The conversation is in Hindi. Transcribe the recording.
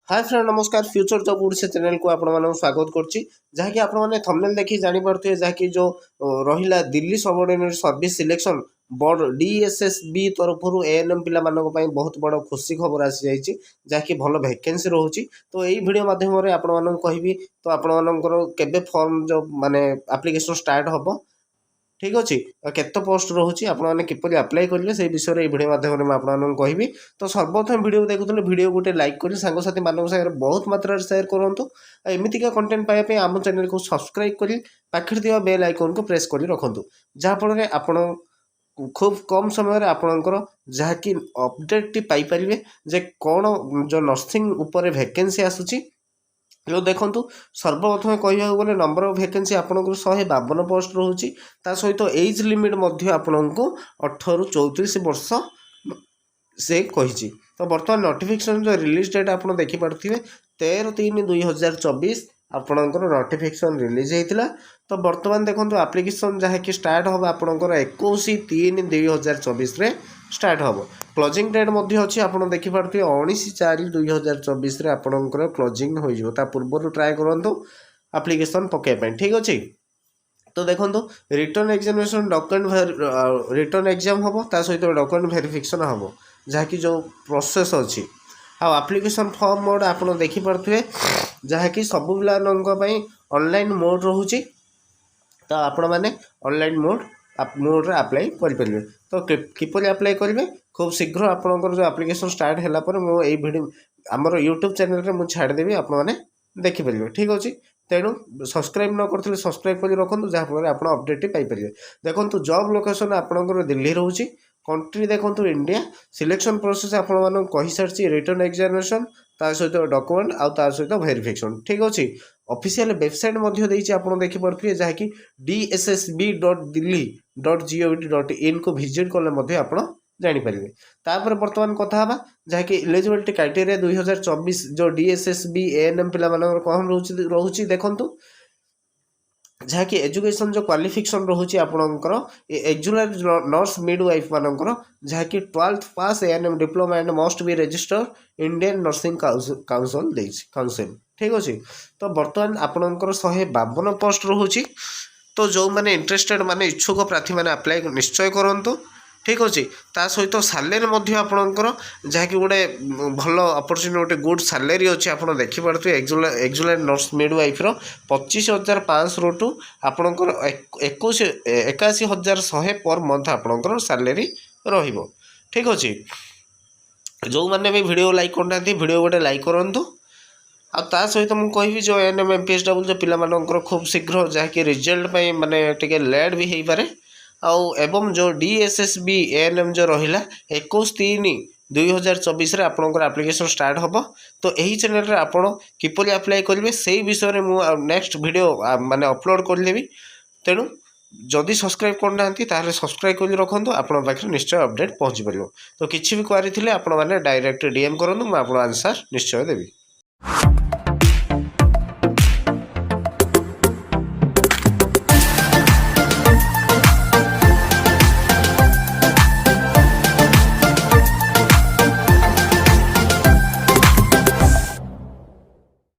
हाय फ्रेंड नमस्कार फ्यूचर जॉब ओडिशा चैनल को आपण स्वागत करछि जहाँकि आपण मैंने थंबनेल देखि जानि पारथि जहाँकि जो रहिला Delhi subordinate service selection board DSSB तरफ एएनएम पिला मानक पई बहुत बड़ खुशी खबर आसी जाइछि जहाँकि भल वैकेंसी रहउछि। तो एई वीडियो माध्यम रे आपण मानक कहबी तो आपण मानकर केबे फॉर्म जो माने एप्लीकेशन स्टार्ट हबो ठीक अच्छे केत पोस्ट रोचे आपने किपर आप्लाय करेंगे से विषय में भिडियो माध्यम में आपको कहबी। तो सर्वप्रथम वीडियो देखुले वीडियो गोटे लाइक कर सांगसाथी मान सागर बहुत मात्रा सेयार करूँ। एमतीका कंटेंट पाइबा आम चैनल को सब्सक्राइब कर पाखे दिया बेल आइकन को प्रेस कर रखुँ जहाँफल आपण खूब कम समय आपणकर जहाँकि अपडेट पाइपर जे कौन जो नर्सिंग उपर वैकेंसी आसूची जो देखूँ सर्वप्रथम कहवाक गले नंबर ऑफ वैकेंसी आपंकर 152 पोस्ट रोचे सहित एज लिमिट आपण को 18 ରୁ 34 वर्ष से कही। तो बर्तमान नोटिफिकेशन जो रिलीज डेट आप देखिपे 13/3/2024 आपणकर नोटिफिकेशन रिलीज होता। तो बर्तमान देखो एप्लिकेशन जहाँकि स्टार्ट हम आपंकर 21/3/2024 स्टार्ट हम। क्लोजिंग डेट अच्छी आप देखिपे 19/4/2024 आपंकर क्लोजिंग हो पूर्व ट्राए करूँ एप्लिकेशन पकड़ ठीक अच्छे। तो देखो return examination document return exam हम सहित डॉक्यूमेंट वेरिफिकेशन हम जहाँकि जो प्रोसेस अच्छी एप्लिकेशन फॉर्म मोड आप देखिपे जहाँकि सब पिलाई ऑनलाइन मोड रोचे। तो आपण मैंने ऑनलाइन मोड अप्लाई करेंगे। तो किपर अप्लाई करेंगे खूब शीघ्र आपंकर जो एप्लिकेशन स्टार्ट है मुझे वीडियो आमर यूट्यूब चैनल में मुझे छाड़देवी आपने देखिपारे ठीक अच्छे। तेणु सब्सक्राइब न करते सब्सक्राइब कर रखुँ जहाँफल आप अपडेट पाइपर। देखो जॉब लोकेशन आपंकर दिल्ली रोचे कंट्री देखो इंडिया सिलेक्शन प्रोसेस आपको सारी रिटर्न एग्जामिनेशन सहित डॉक्यूमेंट आउ सहित वेरिफिकेशन ठीक अच्छे। ऑफिशियल वेबसाइट आप देखिपे जहाँकि dssb.delhi.gov.in को विजिट कले आप जानीपारे। तापर बर्तमान कथा जहाँकि इलिजिबिलिटी क्राइटेरिया 2024 जो डीएसएसबी एएनएम पिला कौन रोचे देखूँ जहाँकि एजुकेशन जो क्वालिफिकेशन रोचे आपणकर एक्जुलर नर्स मिडवाइफ मानकर जहाँकि 12th pass ANM diploma and must be registered Indian nursing council ठीक अच्छे। तो बर्तमान आपणकर 152 पोस्ट रोचे। तो जो मैंने इंटरेस्टेड माने इच्छुक प्रार्थी मैंने अप्लाई निश्चय करूँ ठीक अच्छे। सहित सालेरी आपणकर जहाँकि गोटे भल अपरचुनिटी गोटे गुड सालेरी अच्छी आप देखिपे एक्जुलर नर्स मिडवाइफ 25,500 टू आपणकर 81,100 पर मंथ आपणकर सालेरी रहिबो ठीक अच्छे। जो मैंने भी वीडियो लाइक करना वीडियो गोटे लाइक करूँ। आ सहित मुझे कहि जो एएनएम एमपीएसडब्ल्यू जो पिलामानंकर खूब शीघ्र जहाँकि रिजल्ट माने टिके लेट भी हो पारे एवं जो डीएसएसबी एएनएम जो रहा 21/3/2024 आपंकर एप्लिकेशन स्टार्ट हम। तो यही चैनल आपड़ किपर अप्लाई करेंगे से विषय में मुझे नेक्स्ट वीडियो माने अपलोड करदेवी। तेणु जदि सब्सक्राइब करना ताहले सब्सक्राइब कर रखुँ आपन पाखे निश्चय अपडेट पहुँची पार। तो किसी भी क्वारी थी आप डायरेक्ट डीएम करूँ मुझे आंसर निश्चय देवी।